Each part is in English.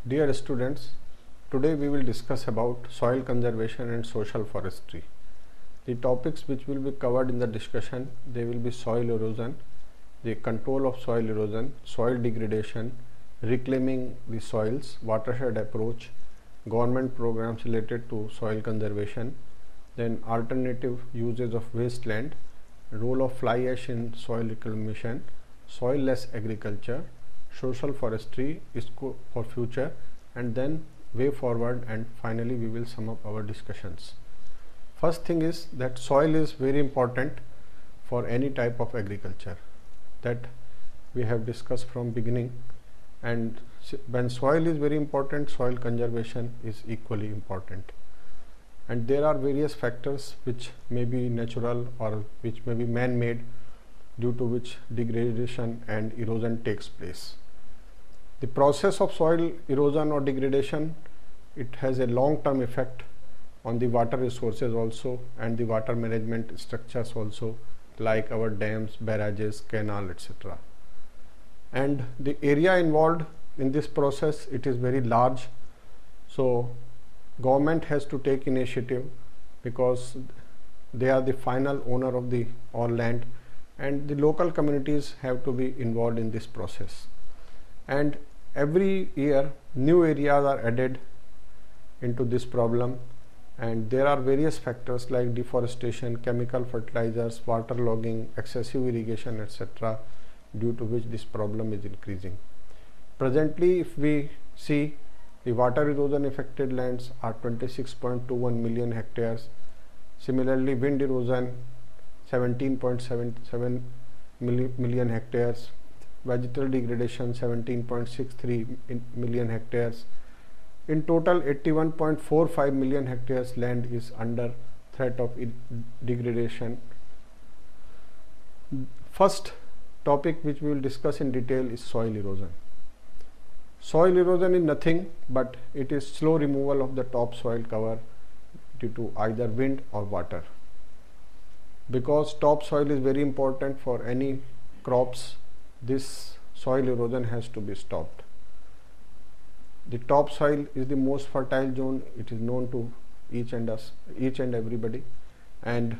Dear students, today we will discuss about soil conservation and social forestry. The topics which will be covered in the discussion, they will be soil erosion, the control of soil erosion, soil degradation, reclaiming the soils, watershed approach, government programs related to soil conservation, then alternative uses of wasteland, role of fly ash in soil reclamation, soil-less agriculture, social forestry is for future, and then way forward, and finally we will sum up our discussions. First thing is that soil is very important for any type of agriculture, that we have discussed from beginning, and when soil is very important, soil conservation is equally important. And there are various factors which may be natural or which may be man-made, due to which degradation and erosion takes place. The process of soil erosion or degradation, it has a long-term effect on the water resources also, and the water management structures also, like our dams, barrages, canal, etc. And the area involved in this process, it is very large, so government has to take initiative because they are the final owner of the all land, and the local communities have to be involved in this process. And every year new areas are added into this problem, and there are various factors like deforestation, chemical fertilizers, water logging, excessive irrigation, etc., due to which this problem is increasing. Presently, if we see, the water erosion affected lands are 26.21 million hectares. Similarly, wind erosion 17.77 million hectares, vegetal degradation 17.63 million hectares. In total, 81.45 million hectares land is under threat of degradation. First topic which we will discuss in detail is soil erosion. Soil erosion is nothing but it is slow removal of the topsoil cover due to either wind or water. Because topsoil is very important for any crops, this soil erosion has to be stopped. The topsoil is the most fertile zone, it is known to each and everybody, and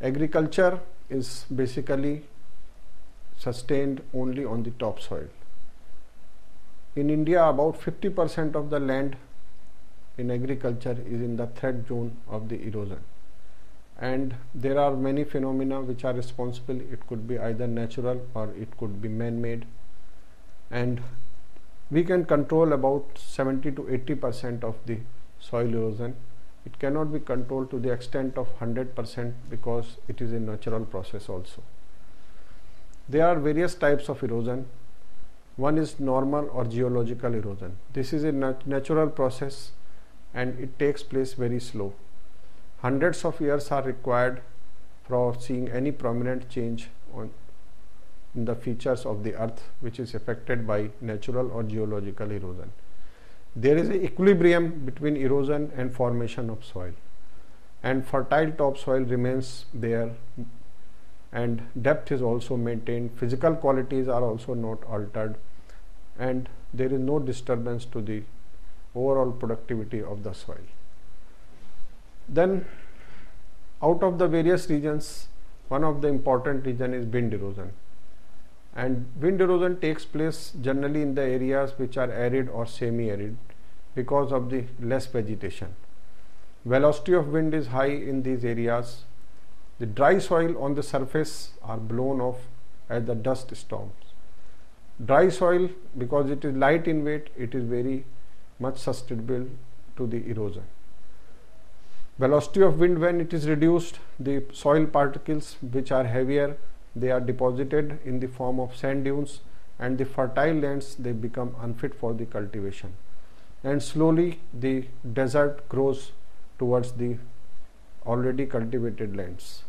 agriculture is basically sustained only on the topsoil. In India, about 50% of the land in agriculture is in the threat zone of the erosion. And there are many phenomena which are responsible. It could be either natural or it could be man-made. And we can control about 70 to 80% of the soil erosion. It cannot be controlled to the extent of 100% because it is a natural process also. There are various types of erosion. One is normal or geological erosion. This is a natural process and it takes place very slow. Hundreds of years are required for seeing any prominent change in the features of the earth which is affected by natural or geological erosion. There is an equilibrium between erosion and formation of soil, and fertile topsoil remains there, and depth is also maintained, physical qualities are also not altered, and there is no disturbance to the overall productivity of the soil. Then out of the various regions, one of the important region is wind erosion, and wind erosion takes place generally in the areas which are arid or semi-arid because of the less vegetation. Velocity of wind is high in these areas. The dry soil on the surface are blown off as the dust storms. Dry soil, because it is light in weight, it is very much susceptible to the erosion. Velocity of wind, when it is reduced, the soil particles which are heavier, they are deposited in the form of sand dunes, and the fertile lands, they become unfit for the cultivation, and slowly the desert grows towards the already cultivated lands.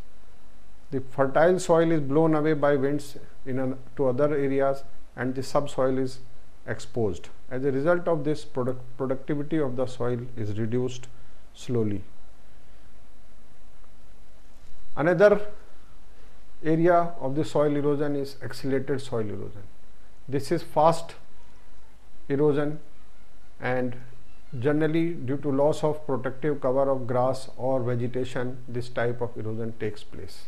The fertile soil is blown away by winds to other areas, and the subsoil is exposed. As a result of this, productivity of the soil is reduced slowly. Another area of the soil erosion is accelerated soil erosion. This is fast erosion and generally due to loss of protective cover of grass or vegetation, this type of erosion takes place.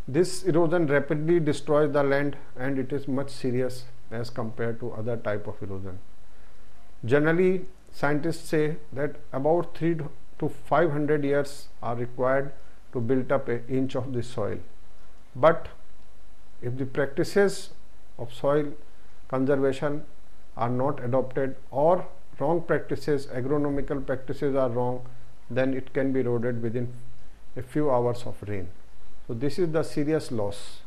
This erosion rapidly destroys the land and it is much serious as compared to other type of erosion. Generally, scientists say that about 300 to 500 years are required to build up an inch of the soil. But if the practices of soil conservation are not adopted or wrong practices, agronomical practices are wrong, then it can be eroded within a few hours of rain. So this is the serious loss.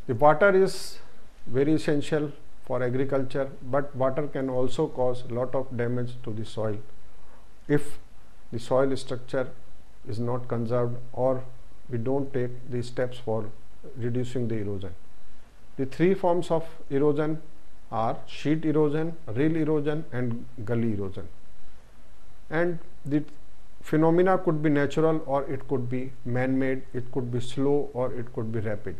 The water is very essential for agriculture, but water can also cause a lot of damage to the soil if the soil structure is not conserved or we don't take the steps for reducing the erosion. The three forms of erosion are sheet erosion, rill erosion and gully erosion. And the phenomena could be natural or it could be man-made, it could be slow or it could be rapid.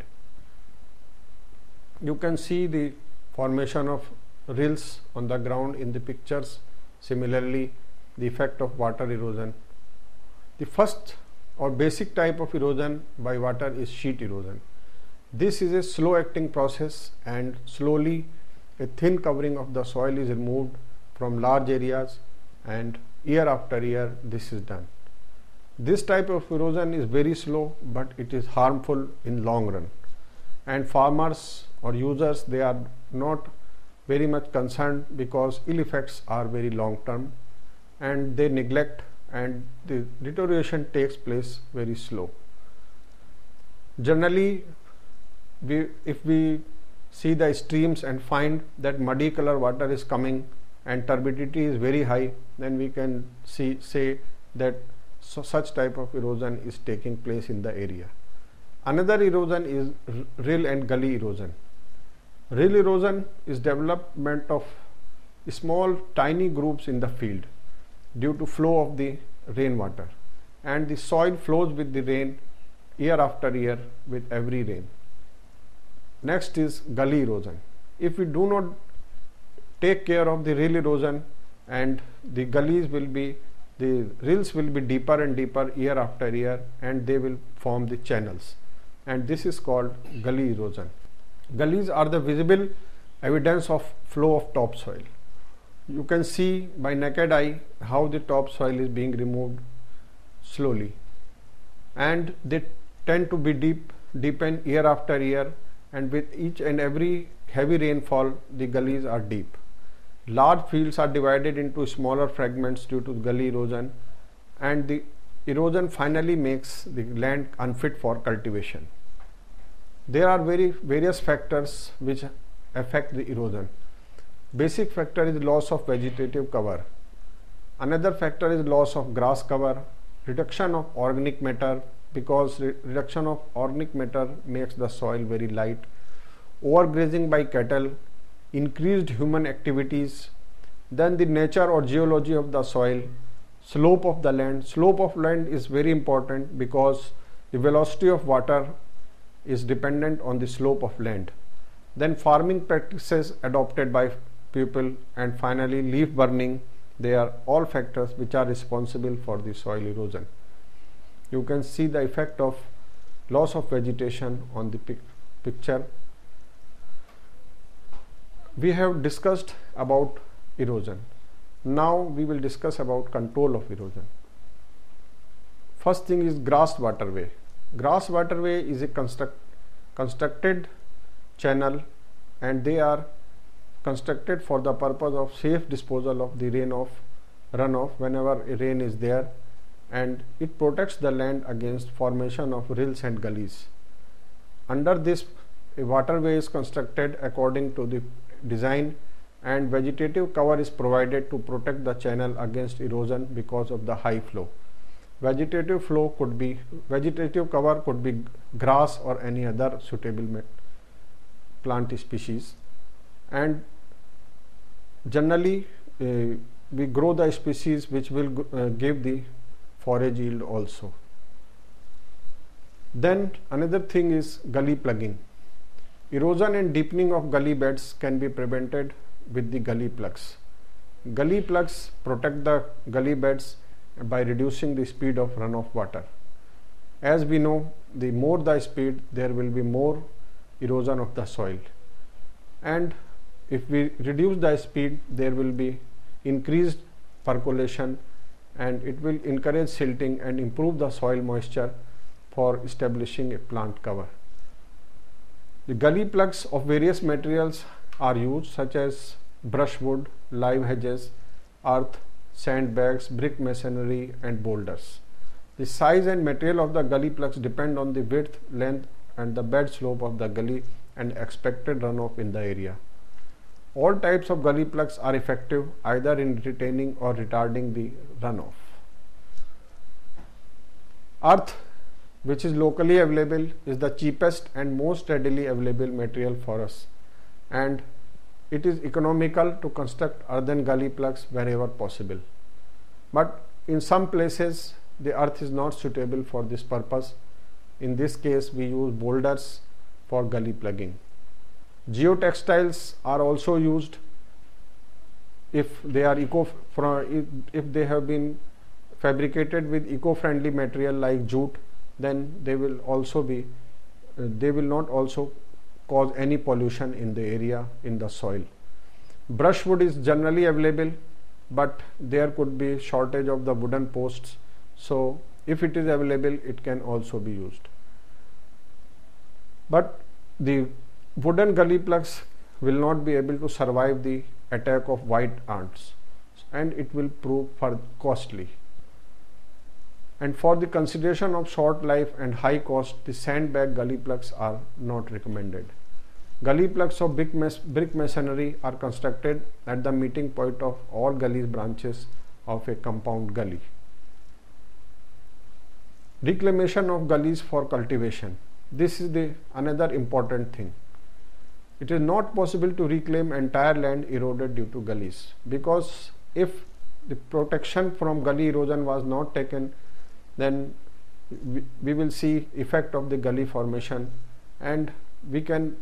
You can see the formation of rills on the ground in the pictures. Similarly, the effect of water erosion. The first or basic type of erosion by water is sheet erosion. This is a slow acting process and slowly a thin covering of the soil is removed from large areas and year after year this is done. This type of erosion is very slow but it is harmful in long run, and farmers or users, they are not very much concerned because ill effects are very long term and they neglect and the deterioration takes place very slow. Generally, if we see the streams and find that muddy color water is coming and turbidity is very high, then we can say that such type of erosion is taking place in the area. Another erosion is rill and gully erosion. Rill erosion is development of small tiny groups in the field due to flow of the rainwater, and the soil flows with the rain year after year with every rain. Next is gully erosion. If we do not take care of the rill erosion, and the rills will be deeper and deeper year after year and they will form the channels, and this is called gully erosion. Gullies are the visible evidence of flow of topsoil. You can see by naked eye how the topsoil is being removed slowly, and they tend to be deepen year after year, and with each and every heavy rainfall the gullies are deep. Large fields are divided into smaller fragments due to gully erosion, and the erosion finally makes the land unfit for cultivation. There are various factors which affect the erosion. Basic factor is loss of vegetative cover. Another factor is loss of grass cover, reduction of organic matter, because reduction of organic matter makes the soil very light, overgrazing by cattle, increased human activities, then the nature or geology of the soil, slope of the land. Slope of land is very important because the velocity of water is dependent on the slope of land. Then farming practices adopted by people, and finally leaf burning. They are all factors which are responsible for the soil erosion. You can see the effect of loss of vegetation on the picture. We have discussed about erosion. Now we will discuss about control of erosion. First thing is grass waterway. Grass waterway is a constructed channel, and they are constructed for the purpose of safe disposal of the runoff whenever a rain is there, and it protects the land against formation of rills and gullies. Under this, a waterway is constructed according to the design, and vegetative cover is provided to protect the channel against erosion because of the high flow. Vegetative cover could be grass or any other suitable plant species, and generally we grow the species which will give the forage yield also. Then another thing is gully plugging. Erosion and deepening of gully beds can be prevented with the gully plugs. Gully plugs protect the gully beds by reducing the speed of runoff water. As we know, the more the speed, there will be more erosion of the soil. And if we reduce the speed, there will be increased percolation, and it will encourage silting and improve the soil moisture for establishing a plant cover. The gully plugs of various materials are used, such as brushwood, live hedges, earth, sandbags, brick masonry and boulders. The size and material of the gully plugs depend on the width, length and the bed slope of the gully and expected runoff in the area. All types of gully plugs are effective either in retaining or retarding the runoff. Earth, which is locally available, is the cheapest and most readily available material for us, and it is economical to construct earthen gully plugs wherever possible. But in some places the earth is not suitable for this purpose. In this case, we use boulders for gully plugging. Geotextiles are also used if they are if they have been fabricated with eco-friendly material like jute, then they will not also cause any pollution in the area, in the soil. Brushwood is generally available, but there could be shortage of the wooden posts, so if it is available, it can also be used. But the wooden gully plugs will not be able to survive the attack of white ants, and it will prove costly. And for the consideration of short life and high cost, the sandbag gully plugs are not recommended. Gully plugs of brick masonry are constructed at the meeting point of all gully branches of a compound gully. Reclamation of gullies for cultivation. This is another important thing. It is not possible to reclaim entire land eroded due to gullies, because if the protection from gully erosion was not taken, then we will see effect of the gully formation, and we can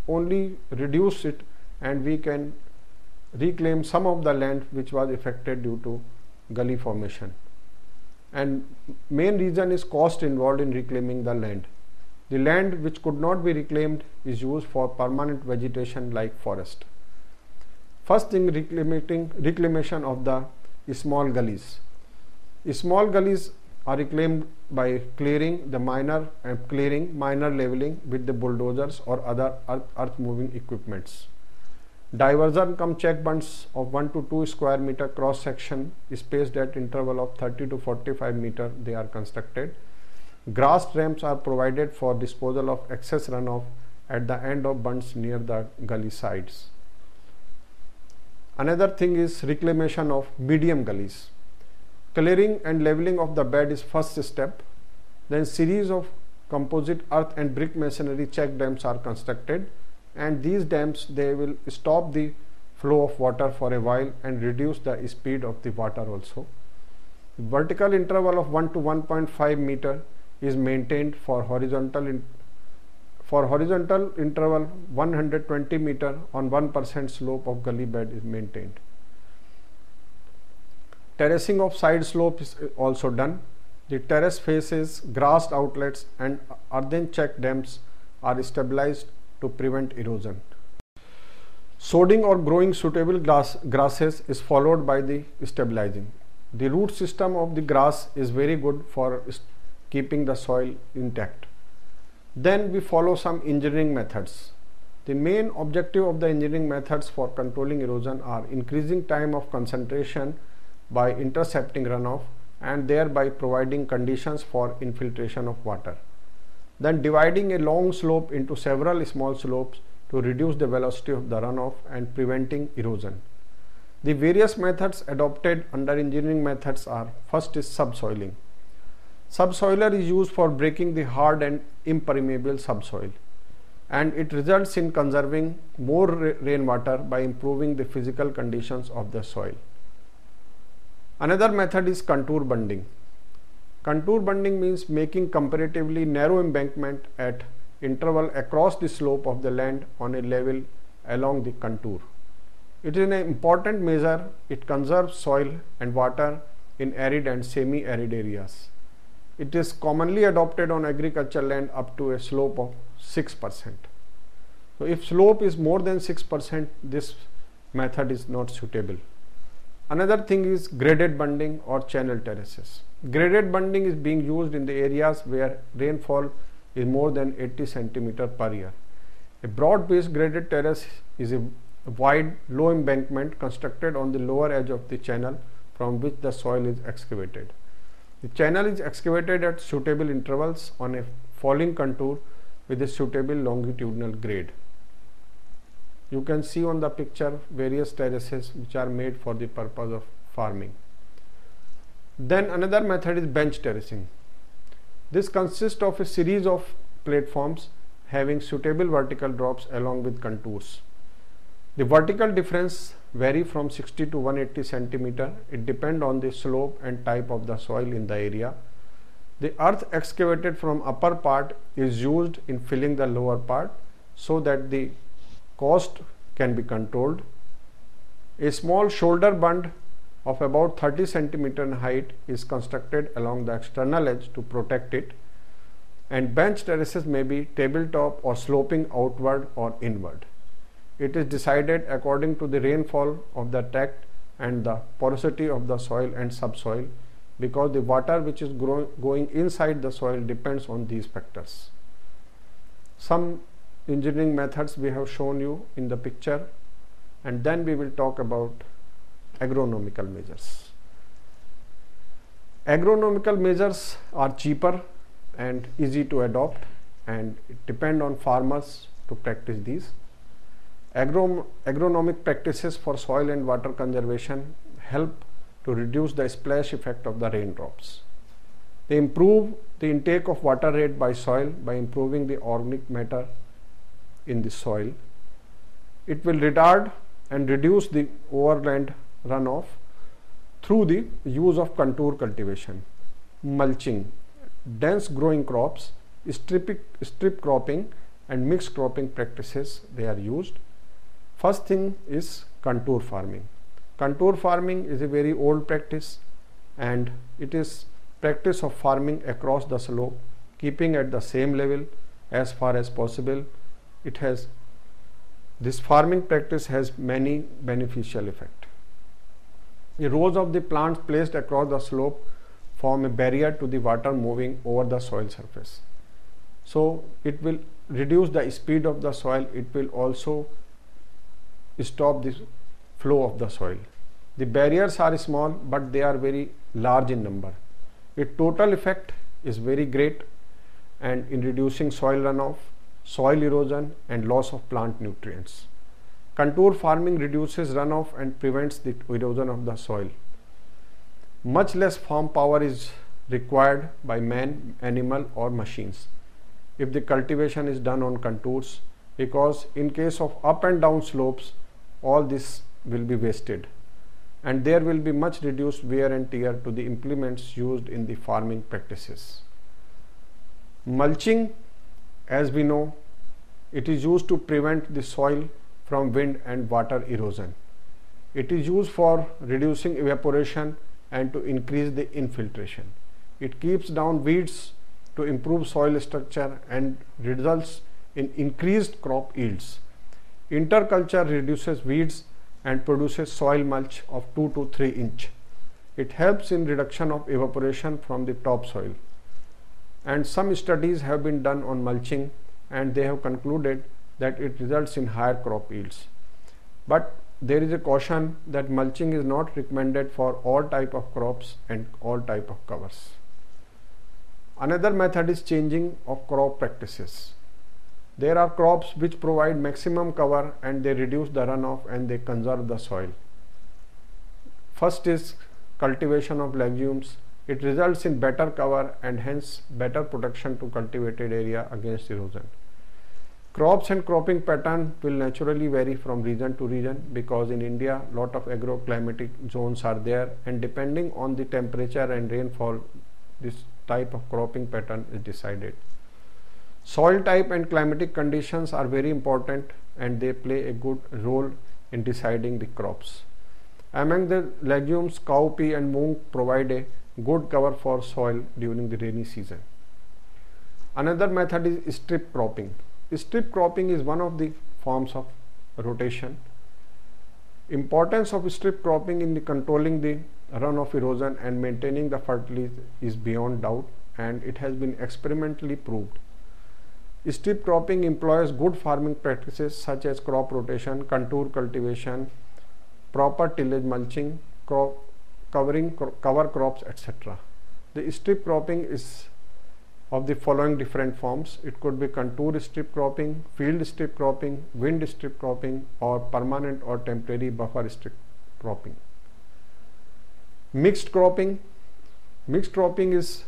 only reduce it, and we can reclaim some of the land which was affected due to gully formation. And main reason is cost involved in reclaiming the land. The land which could not be reclaimed is used for permanent vegetation like forest. First thing, reclamation of the small gullies. Small gullies are reclaimed by clearing minor leveling with the bulldozers or other earth moving equipments. Diversion cum check bunds of 1 to 2 square meter cross section spaced at interval of 30 to 45 meter, they are constructed. Grass ramps are provided for disposal of excess runoff at the end of bunds near the gully sides. Another thing is reclamation of medium gullies. Clearing and leveling of the bed is first step. Then series of composite earth and brick masonry check dams are constructed, and these dams, they will stop the flow of water for a while and reduce the speed of the water also. Vertical interval of 1 to 1.5 meter is maintained. For horizontal interval 120 meter on 1% slope of gully bed is maintained. Terracing of side slope is also done. The terrace faces, grassed outlets and earthen check dams are stabilized to prevent erosion. Sodding or growing suitable grasses is followed by the stabilizing. The root system of the grass is very good for keeping the soil intact. Then we follow some engineering methods. The main objective of the engineering methods for controlling erosion are increasing time of concentration by intercepting runoff and thereby providing conditions for infiltration of water. Then dividing a long slope into several small slopes to reduce the velocity of the runoff and preventing erosion. The various methods adopted under engineering methods are: first is subsoiling. Subsoiler is used for breaking the hard and impermeable subsoil, and it results in conserving more rainwater by improving the physical conditions of the soil. Another method is contour bunding. Contour bunding means making comparatively narrow embankment at interval across the slope of the land on a level along the contour. It is an important measure. It conserves soil and water in arid and semi-arid areas. It is commonly adopted on agricultural land up to a slope of 6%. So if slope is more than 6%, this method is not suitable. Another thing is graded bunding or channel terraces. Graded bunding is being used in the areas where rainfall is more than 80 cm per year. A broad-based graded terrace is a wide, low embankment constructed on the lower edge of the channel from which the soil is excavated. The channel is excavated at suitable intervals on a falling contour with a suitable longitudinal grade. You can see on the picture various terraces which are made for the purpose of farming. Then another method is bench terracing. This consists of a series of platforms having suitable vertical drops along with contours. The vertical difference vary from 60 to 180 cm. It depends on the slope and type of the soil in the area. The earth excavated from upper part is used in filling the lower part so that the cost can be controlled. A small shoulder bund of about 30 cm in height is constructed along the external edge to protect it, and bench terraces may be tabletop or sloping outward or inward. It is decided according to the rainfall of the tract and the porosity of the soil and subsoil, because the water which is going inside the soil depends on these factors. Some engineering methods we have shown you in the picture, and then we will talk about agronomical measures. Agronomical measures are cheaper and easy to adopt, and it depends on farmers to practice these. Agronomic practices for soil and water conservation help to reduce the splash effect of the raindrops. They improve the intake of water rate by soil by improving the organic matter in the soil. It will retard and reduce the overland runoff through the use of contour cultivation, mulching, dense growing crops, strip cropping and mixed cropping practices they are used. First thing is contour farming. Contour farming is a very old practice, and it is practice of farming across the slope, keeping at the same level as far as possible. This farming practice has many beneficial effects. The rows of the plants placed across the slope form a barrier to the water moving over the soil surface. So it will reduce the speed of the soil. It will also stop the flow of the soil. The barriers are small, but they are very large in number. Its total effect is very great, and in reducing soil runoff, soil erosion and loss of plant nutrients. Contour farming reduces runoff and prevents the erosion of the soil. Much less farm power is required by man, animal or machines if the cultivation is done on contours, because in case of up and down slopes, all this will be wasted, and there will be much reduced wear and tear to the implements used in the farming practices. Mulching, as we know, it is used to prevent the soil from wind and water erosion. It is used for reducing evaporation and to increase the infiltration. It keeps down weeds to improve soil structure and results in increased crop yields. Interculture reduces weeds and produces soil mulch of 2 to 3 inch. It helps in reduction of evaporation from the topsoil. And some studies have been done on mulching, and they have concluded that it results in higher crop yields. But there is a caution that mulching is not recommended for all type of crops and all type of covers. Another method is changing of crop practices. There are crops which provide maximum cover and they reduce the runoff and they conserve the soil. First is cultivation of legumes. It results in better cover and hence better protection to cultivated area against erosion. Crops and cropping pattern will naturally vary from region to region, because in India lot of agroclimatic zones are there, and depending on the temperature and rainfall, this type of cropping pattern is decided. Soil type and climatic conditions are very important, and they play a good role in deciding the crops. Among the legumes, cowpea and moong provide a good cover for soil during the rainy season. Another method is strip cropping. Strip cropping is one of the forms of rotation. Importance of strip cropping in controlling the runoff erosion and maintaining the fertility is beyond doubt, and it has been experimentally proved. Strip cropping employs good farming practices such as crop rotation, contour cultivation, proper tillage, mulching, cover crops, etc. The strip cropping is of the following different forms. It could be contour strip cropping, field strip cropping, wind strip cropping, or permanent or temporary buffer strip cropping. Mixed cropping. Mixed cropping is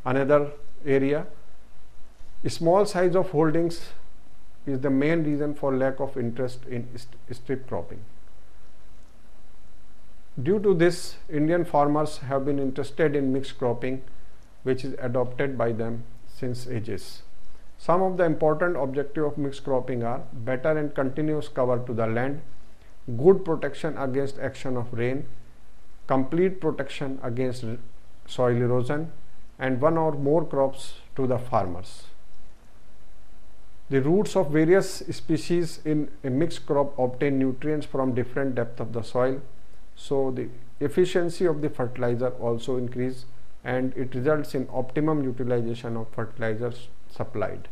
another area. Small size of holdings is the main reason for lack of interest in strip cropping. Due to this, Indian farmers have been interested in mixed cropping, which is adopted by them since ages. Some of the important objectives of mixed cropping are better and continuous cover to the land, good protection against action of rain, complete protection against soil erosion, and one or more crops to the farmers. The roots of various species in a mixed crop obtain nutrients from different depth of the soil, so the efficiency of the fertilizer also increase, and it results in optimum utilization of fertilizers supplied.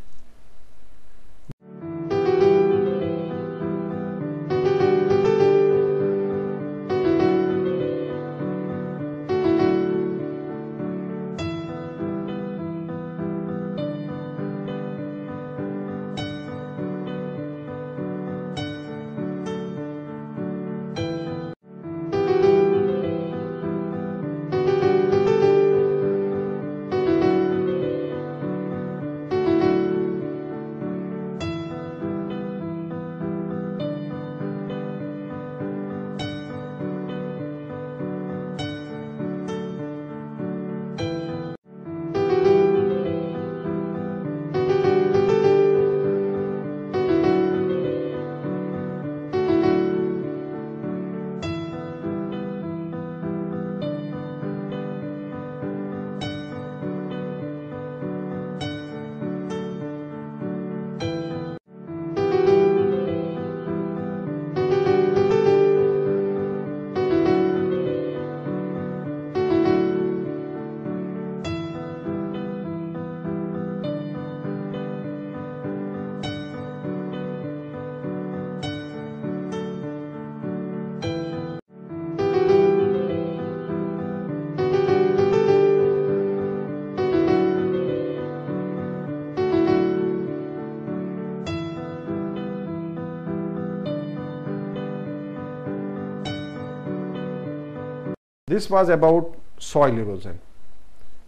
This was about soil erosion.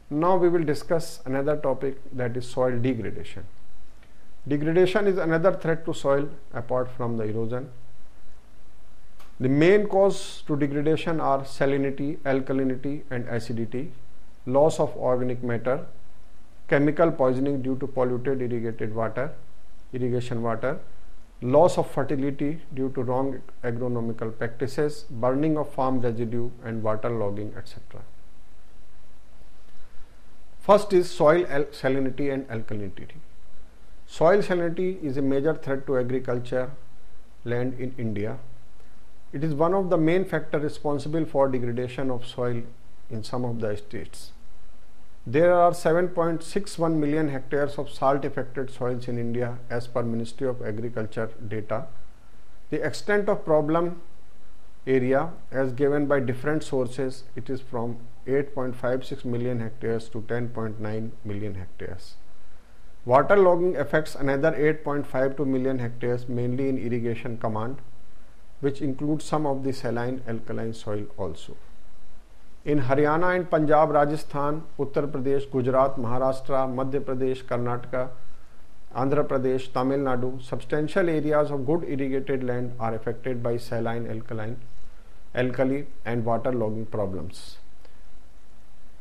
Now we will discuss another topic, that is soil degradation. Degradation is another threat to soil apart from the erosion. The main cause to degradation are salinity, alkalinity and acidity, loss of organic matter, chemical poisoning due to polluted irrigation water, loss of fertility due to wrong agronomical practices, burning of farm residue and water logging, etc. First is soil salinity and alkalinity. Soil salinity is a major threat to agriculture land in India. It is one of the main factors responsible for degradation of soil in some of the states. There are 7.61 million hectares of salt affected soils in India as per Ministry of Agriculture data. The extent of problem area as given by different sources, it is from 8.56 million hectares to 10.9 million hectares. Water logging affects another 8.52 million hectares, mainly in irrigation command, which includes some of the saline alkaline soil also. In Haryana and Punjab, Rajasthan, Uttar Pradesh, Gujarat, Maharashtra, Madhya Pradesh, Karnataka, Andhra Pradesh, Tamil Nadu, substantial areas of good irrigated land are affected by saline alkali and water logging problems.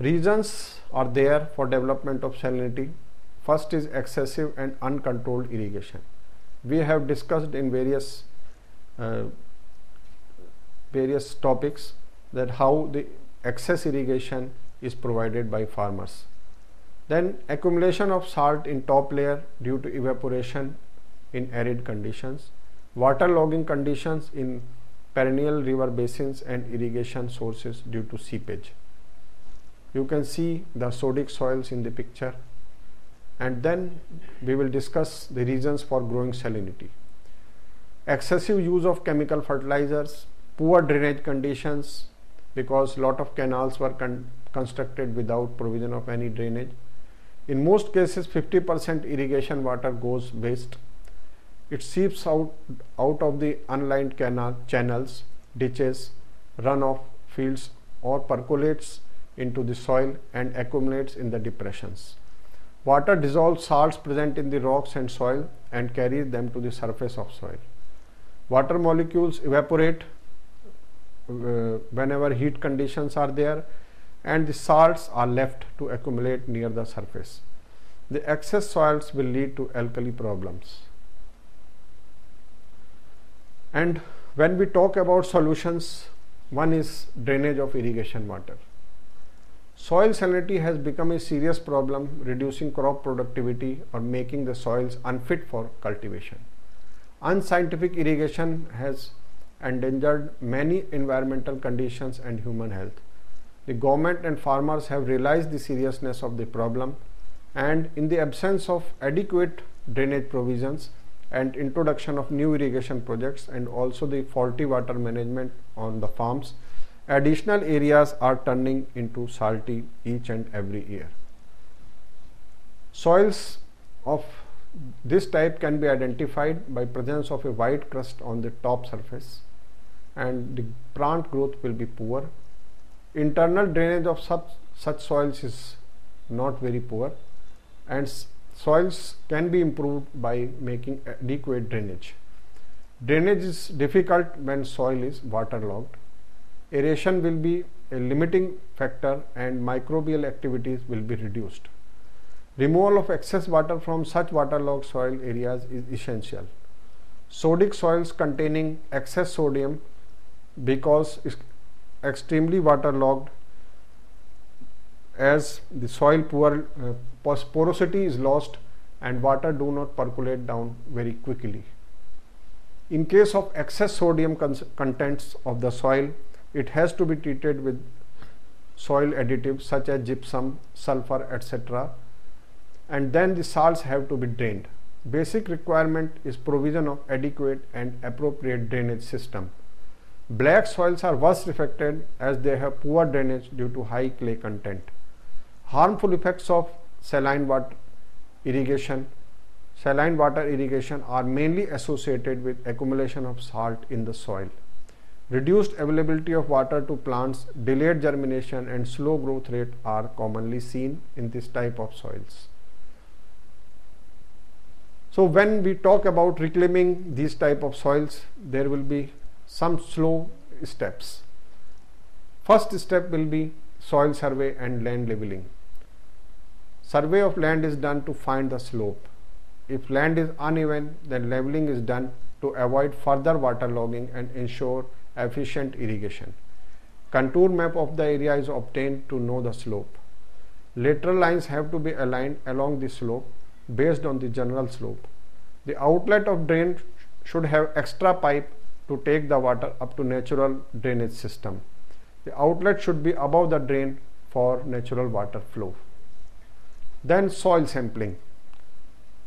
Reasons are there for development of salinity. First is excessive and uncontrolled irrigation. We have discussed in various various topics that how the excess irrigation is provided by farmers. Then accumulation of salt in top layer due to evaporation in arid conditions, waterlogging conditions in perennial river basins and irrigation sources due to seepage. You can see the sodic soils in the picture, and then we will discuss the reasons for growing salinity. Excessive use of chemical fertilizers, poor drainage conditions because lot of canals were constructed without provision of any drainage. In most cases 50% irrigation water goes waste. It seeps out of the unlined channels, ditches, runoff fields, or percolates into the soil and accumulates in the depressions. Water dissolves salts present in the rocks and soil and carries them to the surface of soil. Water molecules evaporate whenever heat conditions are there, and the salts are left to accumulate near the surface. The excess salts will lead to alkali problems. And when we talk about solutions, one is drainage of irrigation water. Soil salinity has become a serious problem, reducing crop productivity or making the soils unfit for cultivation. Unscientific irrigation has endangered many environmental conditions and human health. The government and farmers have realized the seriousness of the problem, and in the absence of adequate drainage provisions and introduction of new irrigation projects and also the faulty water management on the farms, additional areas are turning into salty each and every year. Soils of this type can be identified by presence of a white crust on the top surface, and the plant growth will be poor. Internal drainage of such soils is not very poor, and soils can be improved by making adequate drainage. Drainage is difficult when soil is waterlogged. Aeration will be a limiting factor and microbial activities will be reduced. Removal of excess water from such waterlogged soil areas is essential. Sodic soils containing excess sodium, because extremely waterlogged, as the soil porosity is lost and water do not percolate down very quickly. In case of excess sodium contents of the soil, it has to be treated with soil additives such as gypsum, sulfur, etc. and then the salts have to be drained. Basic requirement is provision of adequate and appropriate drainage system. Black soils are worst affected as they have poor drainage due to high clay content. Harmful effects of saline water irrigation are mainly associated with accumulation of salt in the soil. Reduced availability of water to plants, delayed germination and slow growth rate are commonly seen in this type of soils. So when we talk about reclaiming these type of soils, there will be some slow steps. First step will be soil survey and land leveling. Survey of land is done to find the slope. If land is uneven, then leveling is done to avoid further waterlogging and ensure efficient irrigation. Contour map of the area is obtained to know the slope. Lateral lines have to be aligned along the slope based on the general slope. The outlet of drain should have extra pipe to take the water up to natural drainage system. The outlet should be above the drain for natural water flow. Then soil sampling.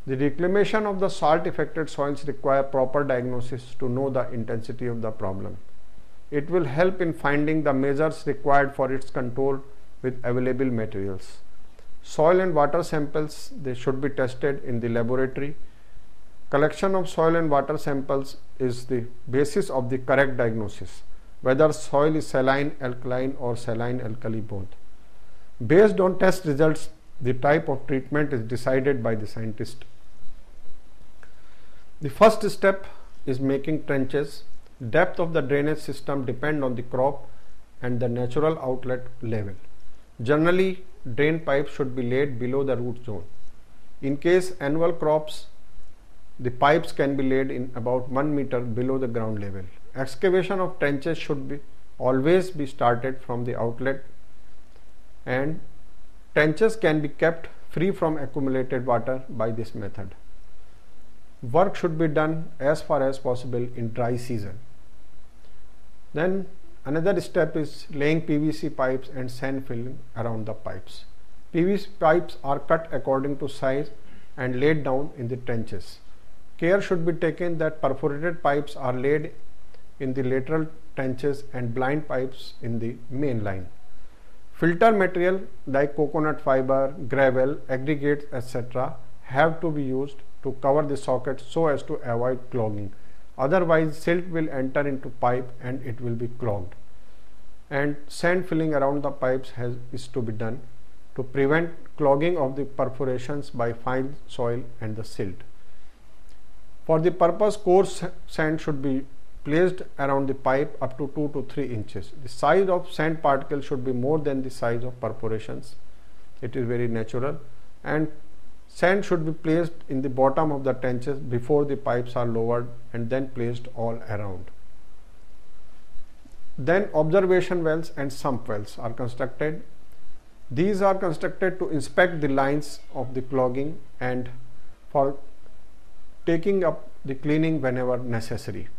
The reclamation of the salt affected soils require proper diagnosis to know the intensity of the problem. It will help in finding the measures required for its control with available materials. Soil and water samples, they should be tested in the laboratory. Collection of soil and water samples is the basis of the correct diagnosis, whether soil is saline, alkaline or saline alkali both. Based on test results, the type of treatment is decided by the scientist. The first step is making trenches. Depth of the drainage system depend on the crop and the natural outlet level. Generally, drain pipes should be laid below the root zone. In case annual crops, the pipes can be laid in about 1 meter below the ground level, excavation of trenches should always be started from the outlet, and trenches can be kept free from accumulated water by this method. Work should be done as far as possible in dry season. Then another step is laying PVC pipes and sand filling around the pipes. PVC pipes are cut according to size and laid down in the trenches. Care should be taken that perforated pipes are laid in the lateral trenches and blind pipes in the main line. Filter material like coconut fiber, gravel, aggregates, etc. have to be used to cover the socket so as to avoid clogging. Otherwise, silt will enter into pipe and it will be clogged. And sand filling around the pipes is to be done to prevent clogging of the perforations by fine soil and the silt. For the purpose, coarse sand should be placed around the pipe up to 2 to 3 inches. The size of sand particles should be more than the size of perforations. It is very natural, and sand should be placed in the bottom of the trenches before the pipes are lowered and then placed all around. Then observation wells and sump wells are constructed. These are constructed to inspect the lines of the clogging and for taking up the cleaning whenever necessary.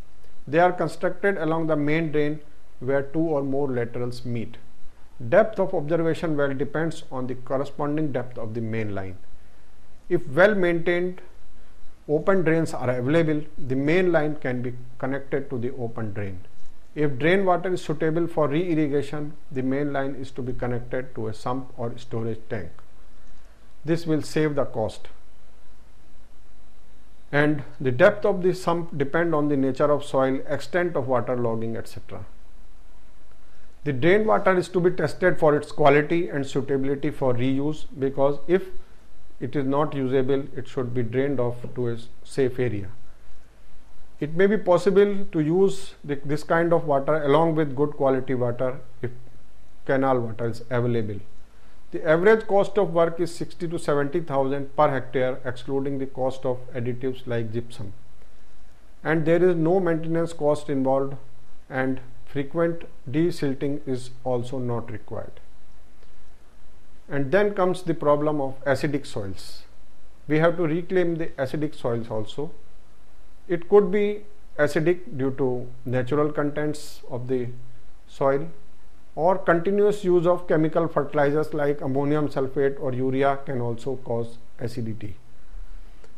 They are constructed along the main drain where 2 or more laterals meet. Depth of observation well depends on the corresponding depth of the main line. If well maintained open drains are available, the main line can be connected to the open drain. If drain water is suitable for re-irrigation, the main line is to be connected to a sump or storage tank. This will save the cost. And the depth of the sump depend on the nature of soil, extent of water logging, etc. The drain water is to be tested for its quality and suitability for reuse, because if it is not usable, it should be drained off to a safe area. It may be possible to use this kind of water along with good quality water if canal water is available. The average cost of work is 60 to 70,000 per hectare, excluding the cost of additives like gypsum. And there is no maintenance cost involved, and frequent desilting is also not required. And then comes the problem of acidic soils. We have to reclaim the acidic soils also. It could be acidic due to natural contents of the soil, or continuous use of chemical fertilizers like ammonium sulfate or urea can also cause acidity.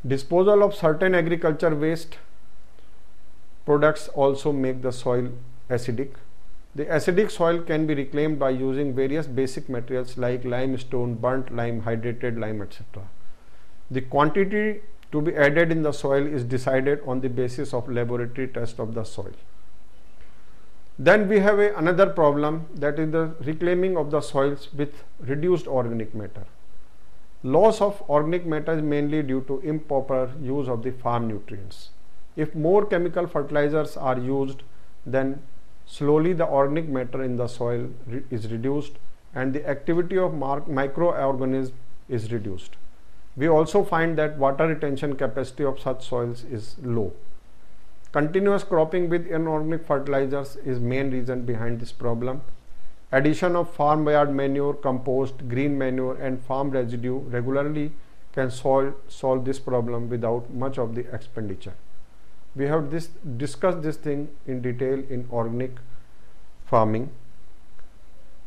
Disposal of certain agriculture waste products also make the soil acidic. The acidic soil can be reclaimed by using various basic materials like limestone, burnt lime, hydrated lime, etc. The quantity to be added in the soil is decided on the basis of laboratory test of the soil. Then we have another problem, that is the reclaiming of the soils with reduced organic matter. Loss of organic matter is mainly due to improper use of the farm nutrients. If more chemical fertilizers are used, then slowly the organic matter in the soil is reduced and the activity of microorganisms is reduced. We also find that water retention capacity of such soils is low. Continuous cropping with inorganic fertilizers is main reason behind this problem. Addition of farmyard manure, compost, green manure and farm residue regularly can solve this problem without much of the expenditure. We have discussed this thing in detail in organic farming.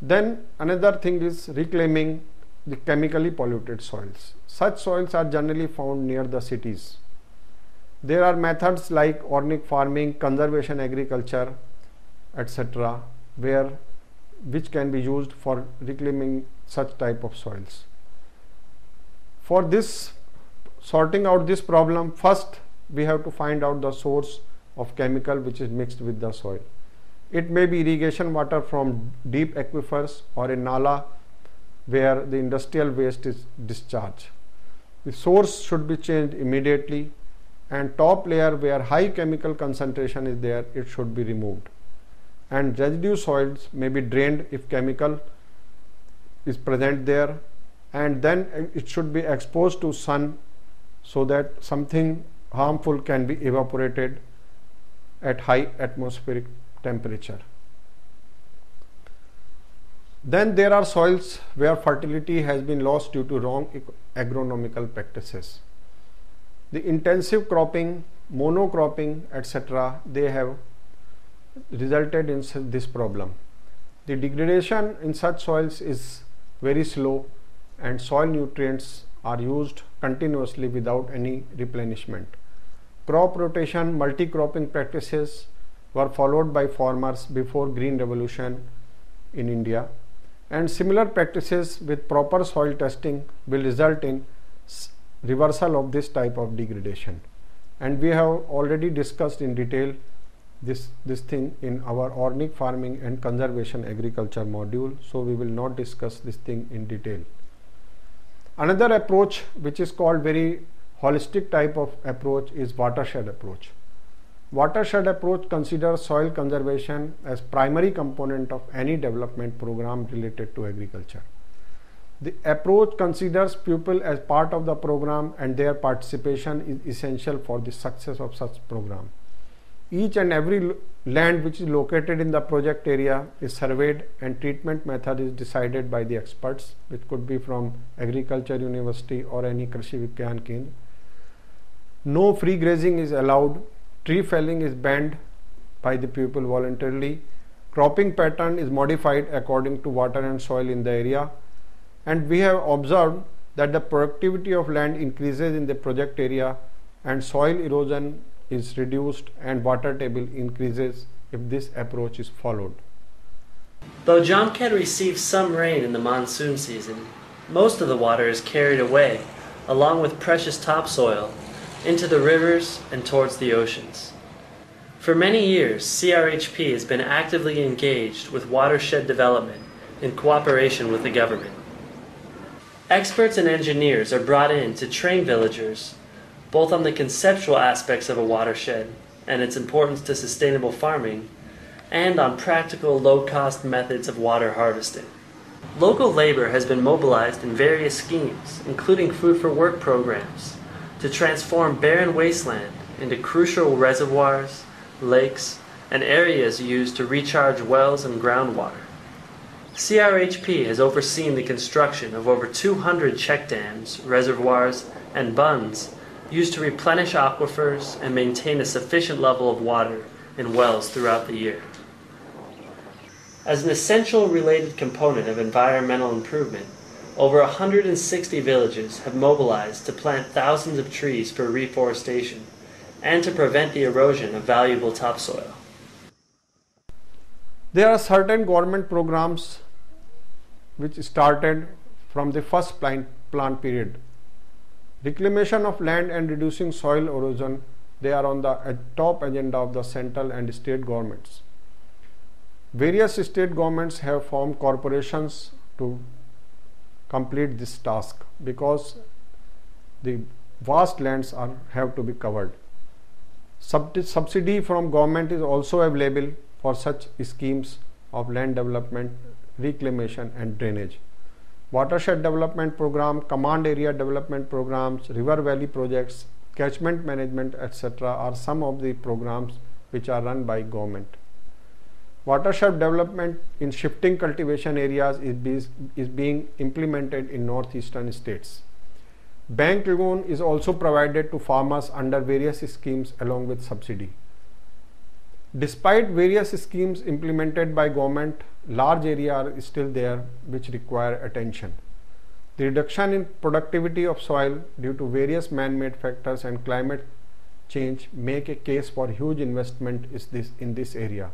Then another thing is reclaiming the chemically polluted soils. Such soils are generally found near the cities. There are methods like organic farming, conservation agriculture, etc., which can be used for reclaiming such type of soils. For this, sorting out this problem, first we have to find out the source of chemical which is mixed with the soil. It may be irrigation water from deep aquifers or a nala where the industrial waste is discharged. The source should be changed immediately, and top layer where high chemical concentration is there, it should be removed. And residue soils may be drained if chemical is present there, and then it should be exposed to sun so that something harmful can be evaporated at high atmospheric temperature. Then there are soils where fertility has been lost due to wrong agronomical practices. The intensive cropping, monocropping, etc., they have resulted in this problem. The degradation in such soils is very slow and soil nutrients are used continuously without any replenishment. Crop rotation, multi-cropping practices were followed by farmers before Green Revolution in India, and similar practices with proper soil testing will result in reversal of this type of degradation. And we have already discussed in detail this thing in our organic farming and conservation agriculture module, so we will not discuss this thing in detail. Another approach which is called very holistic type of approach is watershed approach. Watershed approach considers soil conservation as primary component of any development program related to agriculture. The approach considers people as part of the program and their participation is essential for the success of such program. Each and every land which is located in the project area is surveyed and treatment method is decided by the experts, which could be from agriculture university or any Krishi Vigyan Kendra. No free grazing is allowed. Tree felling is banned by the people voluntarily. Cropping pattern is modified according to water and soil in the area. And we have observed that the productivity of land increases in the project area and soil erosion is reduced and water table increases if this approach is followed. Though Jamkhed receives some rain in the monsoon season, most of the water is carried away, along with precious topsoil, into the rivers and towards the oceans. For many years, CRHP has been actively engaged with watershed development in cooperation with the government. Experts and engineers are brought in to train villagers both on the conceptual aspects of a watershed and its importance to sustainable farming, and on practical low-cost methods of water harvesting. Local labor has been mobilized in various schemes, including Food for Work programs, to transform barren wasteland into crucial reservoirs, lakes, and areas used to recharge wells and groundwater. CRHP has overseen the construction of over 200 check dams, reservoirs, and bunds used to replenish aquifers and maintain a sufficient level of water in wells throughout the year. As an essential related component of environmental improvement, over 160 villages have mobilized to plant thousands of trees for reforestation and to prevent the erosion of valuable topsoil. There are certain government programs which started from the first plan period. Reclamation of land and reducing soil erosion, they are on the top agenda of the central and state governments. Various state governments have formed corporations to complete this task because the vast lands have to be covered. Subsidy from government is also available for such schemes of land development, reclamation and drainage. Watershed development program, command area development programs, river valley projects, catchment management, etc. are some of the programs which are run by government. Watershed development in shifting cultivation areas is being implemented in northeastern states. Bank loan is also provided to farmers under various schemes along with subsidy. Despite various schemes implemented by government, large areas are still there which require attention. The reduction in productivity of soil due to various man-made factors and climate change make a case for huge investment in this area.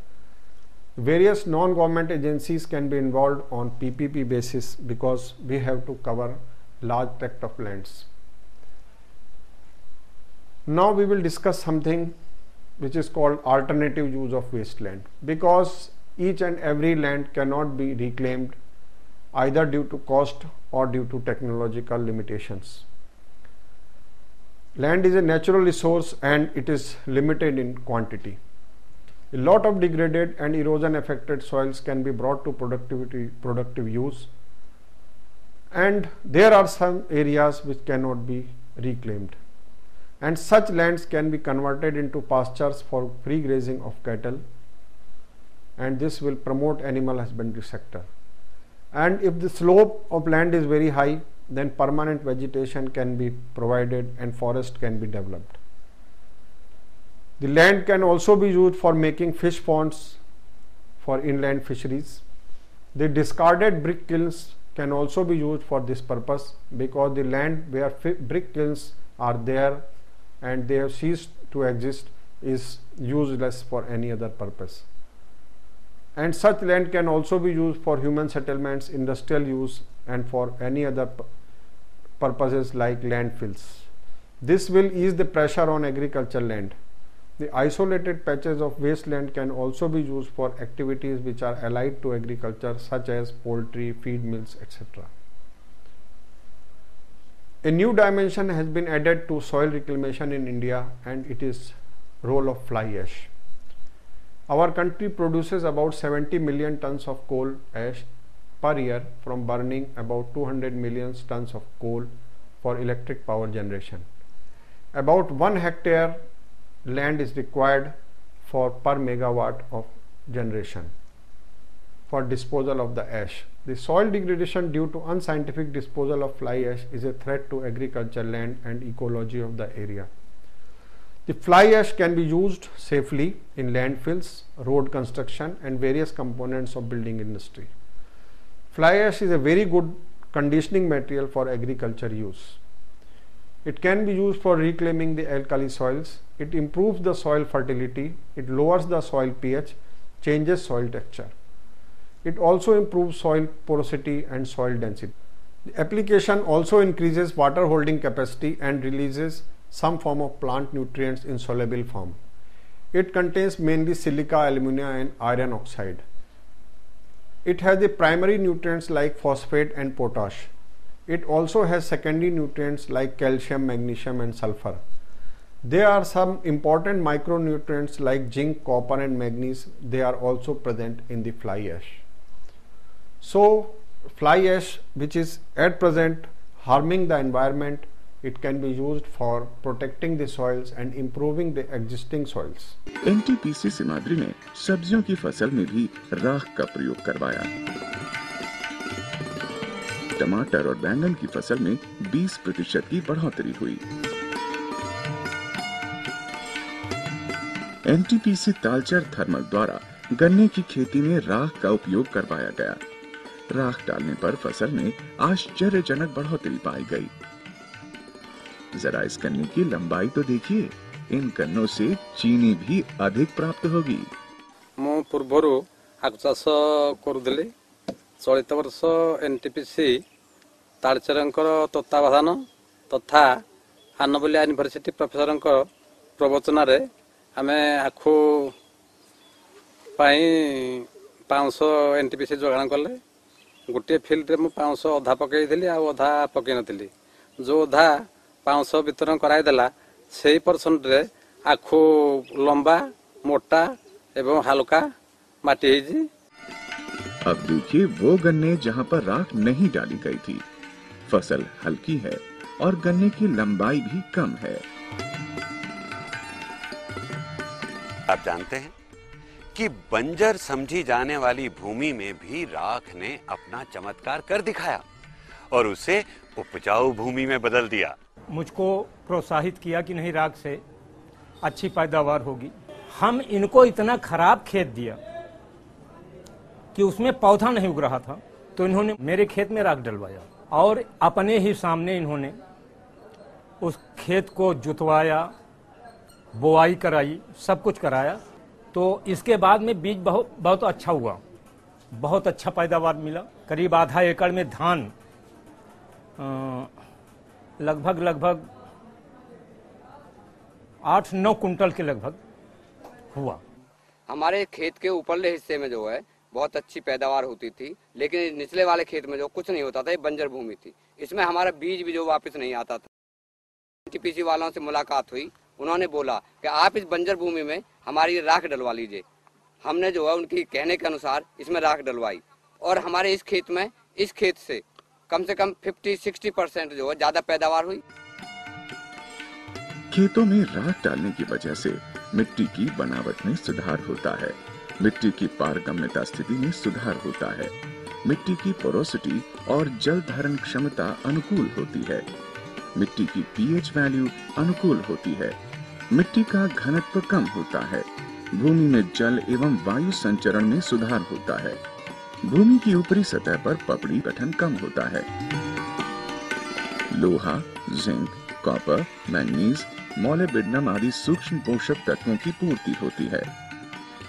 Various non-government agencies can be involved on PPP basis because we have to cover large tract of lands. Now we will discuss something which is called alternative use of wasteland, because each and every land cannot be reclaimed either due to cost or due to technological limitations. Land is a natural resource and it is limited in quantity. A lot of degraded and erosion affected soils can be brought to productive use, and there are some areas which cannot be reclaimed. and such lands can be converted into pastures for free grazing of cattle, and this will promote animal husbandry sector. And if the slope of land is very high, then permanent vegetation can be provided and forest can be developed. The land can also be used for making fish ponds for inland fisheries. The discarded brick kilns can also be used for this purpose, because the land where brick kilns are there and they have ceased to exist is useless for any other purpose. And such land can also be used for human settlements, industrial use, and for any other purposes like landfills. This will ease the pressure on agricultural land. The isolated patches of wasteland can also be used for activities which are allied to agriculture, such as poultry, feed mills, etc. A new dimension has been added to soil reclamation in India, and it is role of fly ash. Our country produces about 70 million tons of coal ash per year from burning about 200 million tons of coal for electric power generation. About 1 hectare land is required for per megawatt of generation for disposal of the ash. The soil degradation due to unscientific disposal of fly ash is a threat to agriculture land and ecology of the area. The fly ash can be used safely in landfills, road construction, and various components of building industry. Fly ash is a very good conditioning material for agriculture use. It can be used for reclaiming the alkali soils. It improves the soil fertility. It lowers the soil pH, changes soil texture. It also improves soil porosity and soil density. The application also increases water holding capacity and releases some form of plant nutrients in soluble form. It contains mainly silica, alumina, and iron oxide. It has the primary nutrients like phosphate and potash. It also has secondary nutrients like calcium, magnesium, and sulfur. There are some important micronutrients like zinc, copper, and manganese. They are also present in the fly ash. So, fly ash, which is at present harming the environment, it can be used for protecting the soils and improving the existing soils. NTPC Simhadri ने सब्जियों की फसल में भी राख का प्रयोग करवाया। टमाटर और बैंगन की फसल में 20% की बढ़ोतरी हुई। एनटीपीसी तालचर थर्मल द्वारा गन्ने की खेती में राख का उपयोग करवाया गया। राख डालने पर फसल में आश्चर्यजनक बढ़ोतरी पाई गई। जरा इस गन्ने की लंबाई तो देखिए, इन गन्नों से चीनी भी अधिक प्राप्त होगी। मु पूर्वरु आखु चाष करुले चलित वर्ष एनटीपीसी तालचेरंकर तत्वावधान तथा आनबुलिया यूनिवर्सिटी प्रोफेसर प्रवचन रे आमे आखु पाई 500 एनटीपीसी जोगाण कले। गोटे फील्ड रे मु 500 अधा पकईली आ अधा पकई नथिली। जो अधा 500 वितरण कराइदेला से परसेंट रे आखु लंबा मोटा एवं हल्का माटी है। अब देखिए वो गन्ने जहां पर राख नहीं डाली गई थी। फसल हल्की है और गन्ने की लंबाई भी कम है। आप जानते हैं कि बंजर समझी जाने वाली भूमि में भी राख ने अपना चमत्कार कर दिखाया और उसे उपजाऊ भूमि में बदल दिया। मुझको प्रोत्साहित किया कि नहीं, राख से अच्छी पैदावार होगी। हम इनको इतना खराब खेत दिया कि उसमें पौधा नहीं उग रहा था, तो इन्होंने मेरे खेत में राख डलवाया और अपने ही सामने इन्होंने उस खेत को जुतवाया, बोआई कराई, सब कुछ कराया। तो इसके बाद में बीज बहुत अच्छा हुआ, बहुत अच्छा पैदावार मिला। करीब आधा एकड़ में धान लगभग 8-9 कुंटल के लगभग हुआ। हमारे खेत के ऊपरले हिस्से में जो है बहुत अच्छी पैदावार होती थी, लेकिन निचले वाले खेत में जो कुछ नहीं होता था, ये बंजर भूमि थी। इसमें हमारा बीज भी जो वापस नहीं आता था। एनटीपीसी वालों से मुलाकात हुई, उन्होंने बोला कि आप इस बंजर भूमि में हमारी राख डलवा लीजिए। हमने जो है उनकी कहने के अनुसार इसमें राख डलवाई और हमारे इस खेत से कम 50-60% जो है ज्यादा पैदावार हुई। खेतों में राख डालने की वजह से मिट्टी की बनावट में सुधार होता है, मिट्टी की पारगम्यता स्थिति में सुधार होता है, मिट्टी की पोरोसिटी और जल धारण क्षमता अनुकूल होती है, मिट्टी की पीएच वैल्यू अनुकूल होती है, मिट्टी का घनत्व कम होता है, भूमि में जल एवं वायु संचरण में सुधार होता है, भूमि की ऊपरी सतह पर पपड़ी गठन कम होता है। लोहा, जिंक, कॉपर, मैंगनीज, मोलिब्डेनम आदि सूक्ष्म पोषक तत्वों की पूर्ति होती है।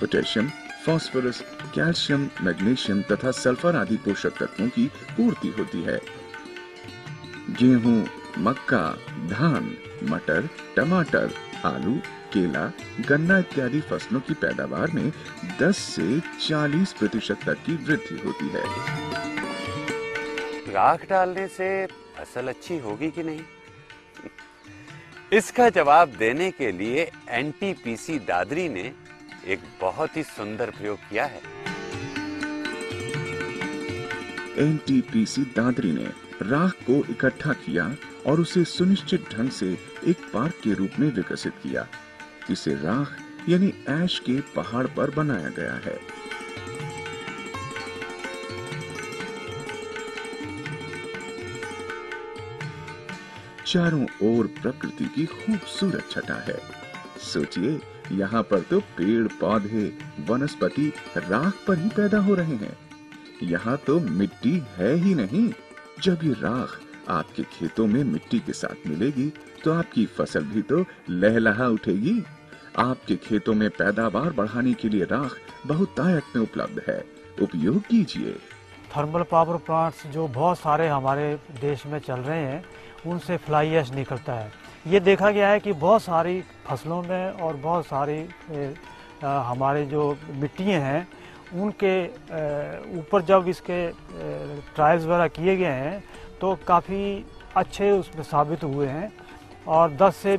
पोटेशियम, फास्फोरस, कैल्शियम, मैग्नीशियम तथा सल्फर आदि पोषक तत्वों की पूर्ति होती है। गेहूं, मक्का, धान, मटर, टमाटर, आलू, केला, गन्ना इत्यादि फसलों की पैदावार में 10 से 40% तक की वृद्धि होती है। राख डालने से फसल अच्छी होगी कि नहीं? इसका जवाब देने के लिए एनटीपीसी दादरी ने एक बहुत ही सुंदर प्रयोग किया है। एनटीपीसी दादरी ने राख को इकट्ठा किया और उसे सुनिश्चित ढंग से एक पार्क के रूप में विकसित किया। इसे राख यानी ऐश के पहाड़ पर बनाया गया है। चारों ओर प्रकृति की खूबसूरत छटा है। सोचिए, यहाँ पर तो पेड़ पौधे वनस्पति राख पर ही पैदा हो रहे हैं। यहाँ तो मिट्टी है ही नहीं। जब ये राख आपके खेतों में मिट्टी के साथ मिलेगी तो आपकी फसल भी तो लहलहा उठेगी। आपके खेतों में पैदावार बढ़ाने के लिए राख बहुतायत में उपलब्ध है, उपयोग कीजिए। थर्मल पावर प्लांट्स जो बहुत सारे हमारे देश में चल रहे हैं, उनसे फ्लाई ऐश निकलता है। ये देखा गया है कि बहुत सारी फसलों में और बहुत सारी हमारे जो मिट्टियाँ हैं उनके ऊपर जब इसके ट्रायल्स वगैरह किए गए हैं तो काफ़ी अच्छे उसमें साबित हुए हैं और 10 से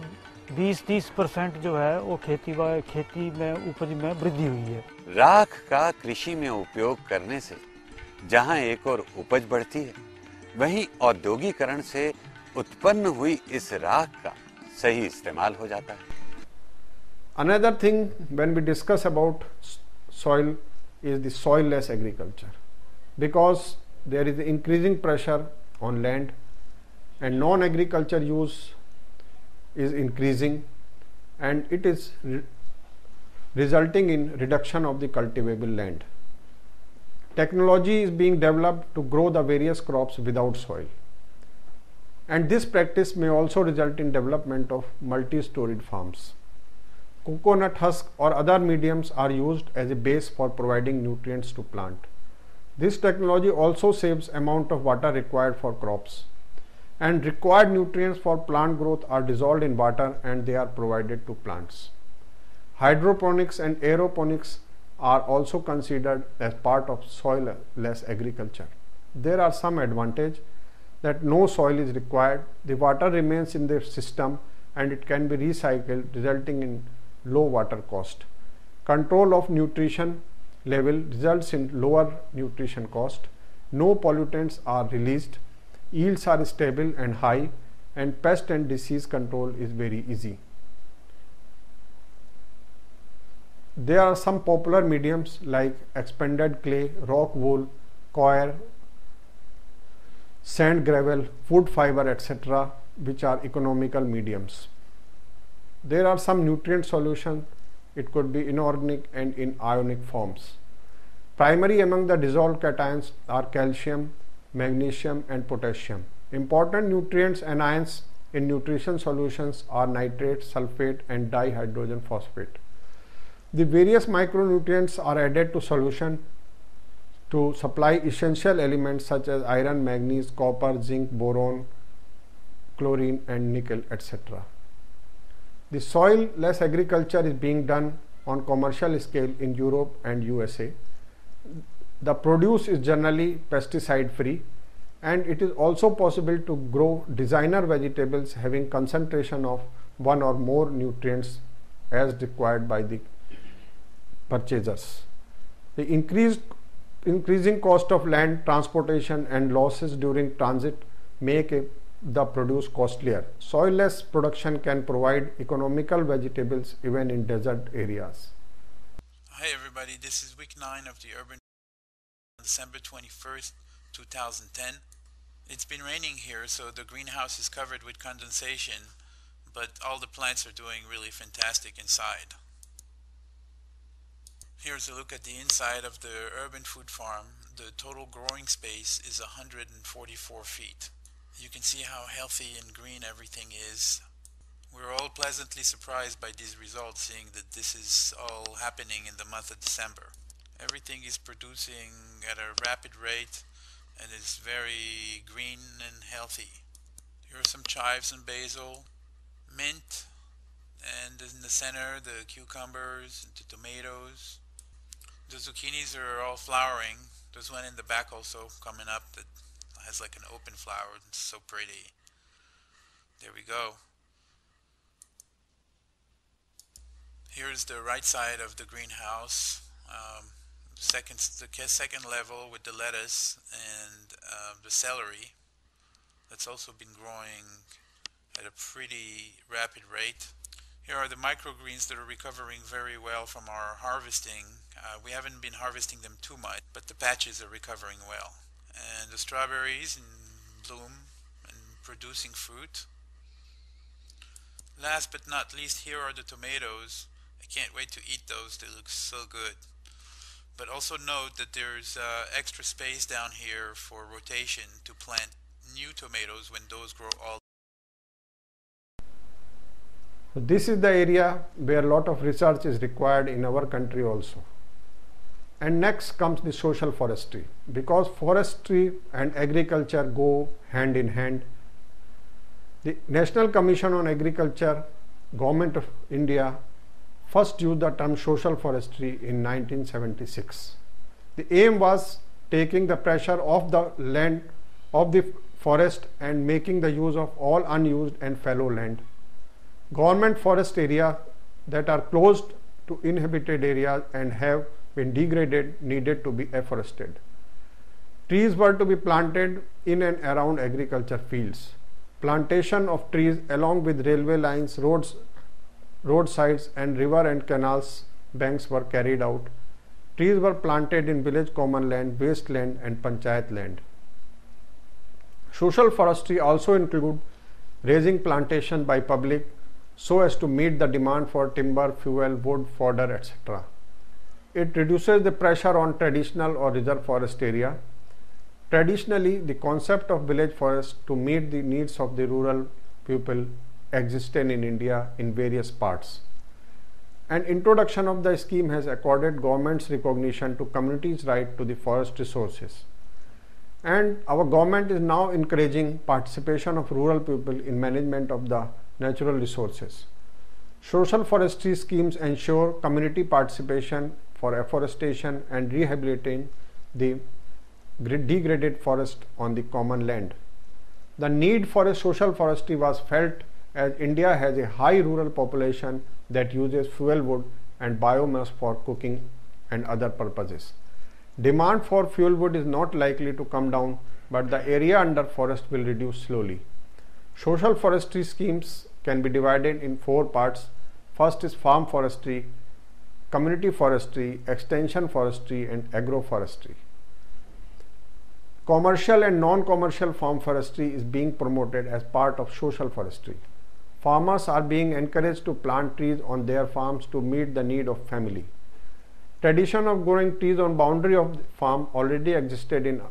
20-30% जो है वो खेती में उपज में वृद्धि हुई है। राख का कृषि में उपयोग करने से जहां एक और उपज बढ़ती है, वहीं औद्योगिकरण से उत्पन्न हुई इस राख का सही इस्तेमाल हो जाता है। Another thing when we discuss about soil is the soil-less agriculture, because there is increasing pressure on land and non-agriculture use is increasing and it is resulting in reduction of the cultivable land. Technology is being developed to grow the various crops without soil, and this practice may also result in development of multi-storied farms. Coconut husk or other mediums are used as a base for providing nutrients to plant. This technology also saves amount of water required for crops, and required nutrients for plant growth are dissolved in water and they are provided to plants. Hydroponics and aeroponics are also considered as part of soil-less agriculture. There are some advantages that no soil is required, the water remains in the system and it can be recycled, resulting in low water cost. Control of nutrition level results in lower nutrition cost. No pollutants are released. Yields are stable and high, and pest and disease control is very easy. There are some popular mediums like expanded clay, rock wool, coir, sand gravel, wood fiber, etc., which are economical mediums. There are some nutrient solutions. It could be inorganic and in ionic forms. Primary among the dissolved cations are calcium, magnesium and potassium. Important nutrients and ions in nutrition solutions are nitrate, sulfate and dihydrogen phosphate. The various micronutrients are added to solution to supply essential elements such as iron, manganese, copper, zinc, boron, chlorine and nickel, etc. The soil-less agriculture is being done on commercial scale in Europe and USA. The produce is generally pesticide free, and it is also possible to grow designer vegetables having concentration of one or more nutrients as required by the purchasers. The increasing cost of land transportation and losses during transit make a the produce costlier. Soilless production can provide economical vegetables even in desert areas. Hi everybody, this is week 9 of the Urban December 21st, 2010. It's been raining here, so the greenhouse is covered with condensation, but all the plants are doing really fantastic inside. Here's a look at the inside of the urban food farm. The total growing space is 144 feet. You can see how healthy and green everything is. We're all pleasantly surprised by these results, seeing that this is all happening in the month of December. Everything is producing at a rapid rate and is very green and healthy. Here are some chives and basil, mint, and in the center the cucumbers, the tomatoes. The zucchinis are all flowering. There's one in the back also coming up that has like an open flower. It's so pretty. There we go. Here's the right side of the greenhouse. The second level with the lettuce and the celery. That's also been growing at a pretty rapid rate. Here are the microgreens that are recovering very well from our harvesting. We haven't been harvesting them too much, but the patches are recovering well. And the strawberries in bloom and producing fruit. Last but not least, here are the tomatoes. I can't wait to eat those, they look so good. But also note that there's extra space down here for rotation to plant new tomatoes when those grow all. So this is the area where a lot of research is required in our country also. And next comes the social forestry. Because forestry and agriculture go hand in hand, the National Commission on Agriculture, Government of India, first used the term social forestry in 1976. The aim was taking the pressure off the land of the forest and making the use of all unused and fallow land. Government forest areas that are close to inhabited areas and have been degraded needed to be afforested. Trees were to be planted in and around agriculture fields. Plantation of trees along with railway lines, roadsides and river and canals banks were carried out. Trees were planted in village common land, wasteland and panchayat land. Social forestry also include raising plantation by public so as to meet the demand for timber, fuel, wood, fodder, etc. It reduces the pressure on traditional or reserve forest area. Traditionally, the concept of village forest to meet the needs of the rural people existed in India in various parts. An introduction of the scheme has accorded government's recognition to communities' right to the forest resources. And our government is now encouraging participation of rural people in management of the natural resources. Social forestry schemes ensure community participation for afforestation and rehabilitating the degraded forest on the common land. The need for a social forestry was felt as India has a high rural population that uses fuel wood and biomass for cooking and other purposes. Demand for fuel wood is not likely to come down, but the area under forest will reduce slowly. Social forestry schemes can be divided in 4 parts. First is farm forestry, community forestry, extension forestry and agroforestry. Commercial and non-commercial farm forestry is being promoted as part of social forestry. Farmers are being encouraged to plant trees on their farms to meet the need of family. Tradition of growing trees on boundary of the farm already existed in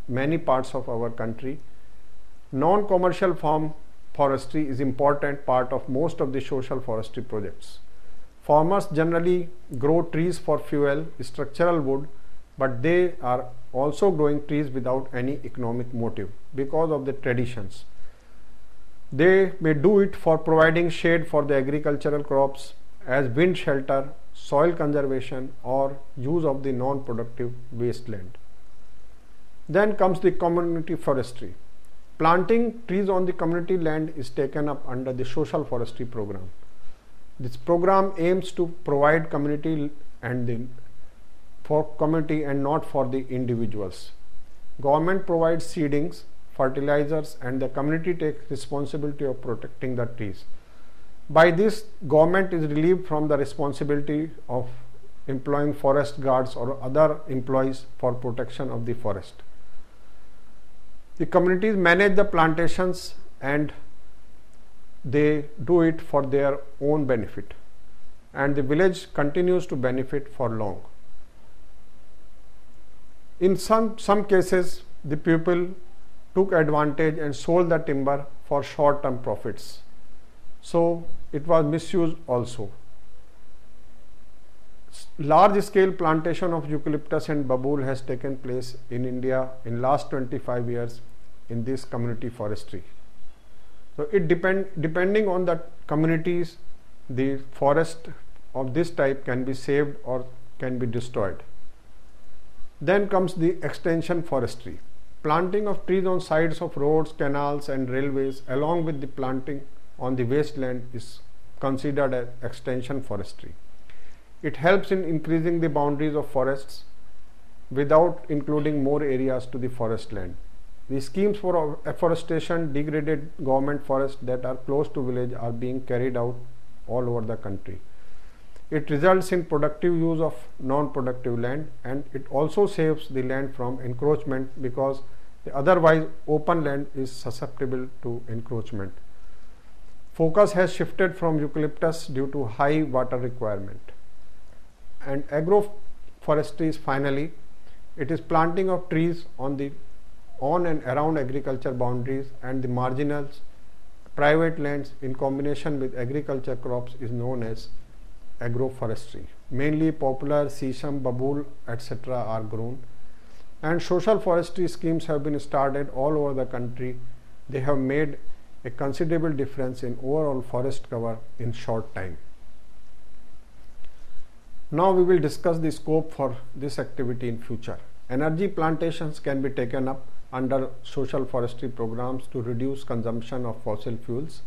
many parts of our country. Non-commercial farm forestry is important part of most of the social forestry projects. Farmers generally grow trees for fuel, structural wood, but they are also growing trees without any economic motive because of the traditions. They may do it for providing shade for the agricultural crops as wind shelter, soil conservation or use of the non-productive wasteland. Then comes the community forestry. Planting trees on the community land is taken up under the social forestry program. This program aims to provide community for community and not for the individuals. Government provides seedings, fertilizers, and the community takes responsibility of protecting the trees. By this, government is relieved from the responsibility of employing forest guards or other employees for protection of the forest. The communities manage the plantations and they do it for their own benefit, and the village continues to benefit for long. In some cases, the people took advantage and sold the timber for short-term profits. So it was misused also. Large-scale plantation of eucalyptus and babool has taken place in India in last 25 years in this community forestry. So it depending on the communities, the forest of this type can be saved or can be destroyed. Then comes the extension forestry. Planting of trees on sides of roads, canals and railways along with the planting on the wasteland is considered as extension forestry. It helps in increasing the boundaries of forests without including more areas to the forest land. The schemes for afforestation degraded government forests that are close to village are being carried out all over the country. It results in productive use of non-productive land, and it also saves the land from encroachment because the otherwise open land is susceptible to encroachment. Focus has shifted from eucalyptus due to high water requirement. And agroforestry is finally, it is planting of trees on and around agriculture boundaries and the marginal private lands in combination with agriculture crops is known as agroforestry. Mainly poplar, sesame, babool, etc. are grown, and social forestry schemes have been started all over the country. They have made a considerable difference in overall forest cover in short time. Now we will discuss the scope for this activity in future. Energy plantations can be taken up under social forestry programs to reduce consumption of fossil fuels.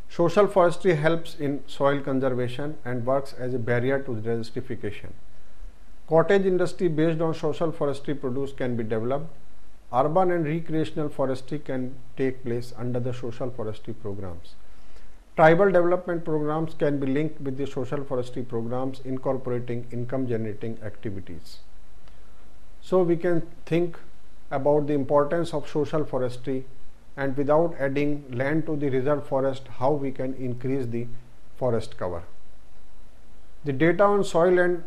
Social forestry helps in soil conservation and works as a barrier to desertification. Cottage industry based on social forestry produce can be developed. Urban and recreational forestry can take place under the social forestry programs. Tribal development programs can be linked with the social forestry programs incorporating income generating activities. So we can think about the importance of social forestry, and without adding land to the reserve forest, how we can increase the forest cover. The data on soil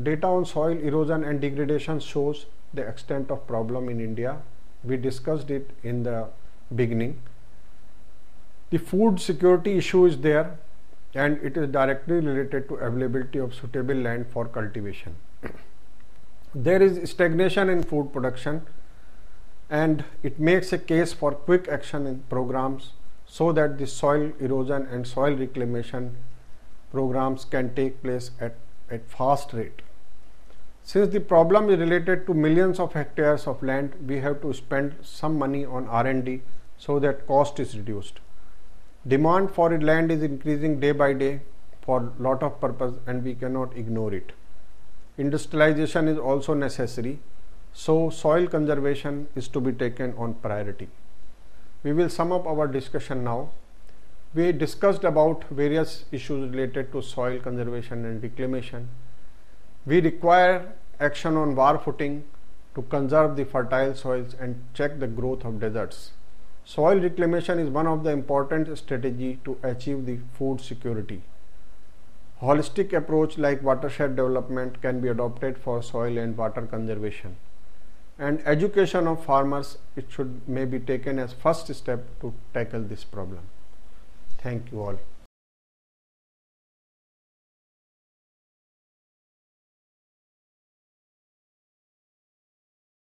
erosion and degradation shows the extent of problem in India. We discussed it in the beginning. The food security issue is there, and it is directly related to availability of suitable land for cultivation. There is stagnation in food production, and it makes a case for quick action in programs so that the soil erosion and soil reclamation programs can take place at fast rate. Since the problem is related to millions of hectares of land, we have to spend some money on R&D so that cost is reduced. Demand for land is increasing day by day for lot of purpose, and we cannot ignore it. Industrialization is also necessary, so soil conservation is to be taken on priority. We will sum up our discussion now. We discussed about various issues related to soil conservation and reclamation. We require action on war footing to conserve the fertile soils and check the growth of deserts. Soil reclamation is one of the important strategies to achieve the food security. Holistic approach like watershed development can be adopted for soil and water conservation. And education of farmers, may be taken as first step to tackle this problem. Thank you all.